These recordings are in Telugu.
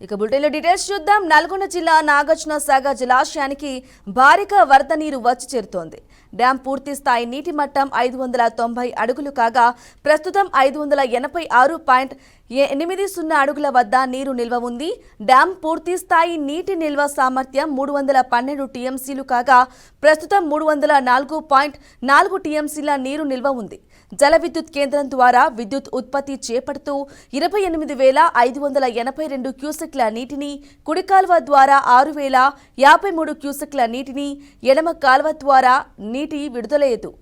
ఇక బులెటిన్లో డీటెయిల్స్ చూద్దాం. నల్గొండ జిల్లా నాగార్జున సాగర్ జలాశయానికి భారీగా వరద నీరు వచ్చి చేరుతోంది. డ్యాం పూర్తి స్థాయి నీటి మట్టం 590 అడుగులు కాగా ప్రస్తుతం 586.80 అడుగుల వద్ద నీరు నిల్వ ఉంది. డ్యాం పూర్తి స్థాయి నీటి నిల్వ సామర్థ్యం 312 టీఎంసీలు కాగా ప్రస్తుతం 304.4 టీఎంసీల నీరు నిల్వ ఉంది. జల విద్యుత్ కేంద్రం ద్వారా విద్యుత్ ఉత్పత్తి చేపడుతూ 28,582 క్యూసెక్ల నీటిని, కుడి కాల్వ ద్వారా 6,053 క్యూసెక్ల నీటిని, ఎడమ కాల్వ ద్వారా నీటి విడుదలయ్యేదు.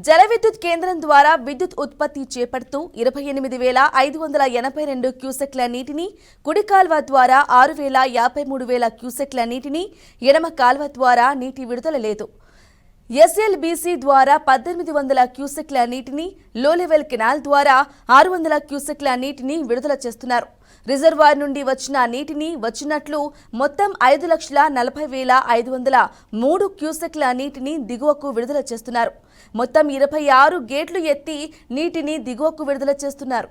జల విద్యుత్ కేంద్రం ద్వారా విద్యుత్ ఉత్పత్తి చేపడుతూ 28,582 క్యూసెక్ల నీటిని, కుడి కాల్వ ద్వారా 6,53 క్యూసెక్ల నీటిని, ఎడమ కాల్వ ద్వారా నీటి విడుదల లేదు. ఎస్ఎల్బీసీ ద్వారా 1,800 క్యూసెక్ల నీటిని, లో లెవెల్ కెనాల్ ద్వారా 600 క్యూసెక్ల నీటిని విడుదల చేస్తున్నారు. రిజర్వాయర్ నుండి వచ్చిన నీటిని వచ్చినట్లు మొత్తం 5,40,503 క్యూసెక్ల నీటిని దిగువకు విడుదల చేస్తున్నారు. మొత్తం 26 గేట్లు ఎత్తి నీటిని దిగువకు విడుదల చేస్తున్నారు.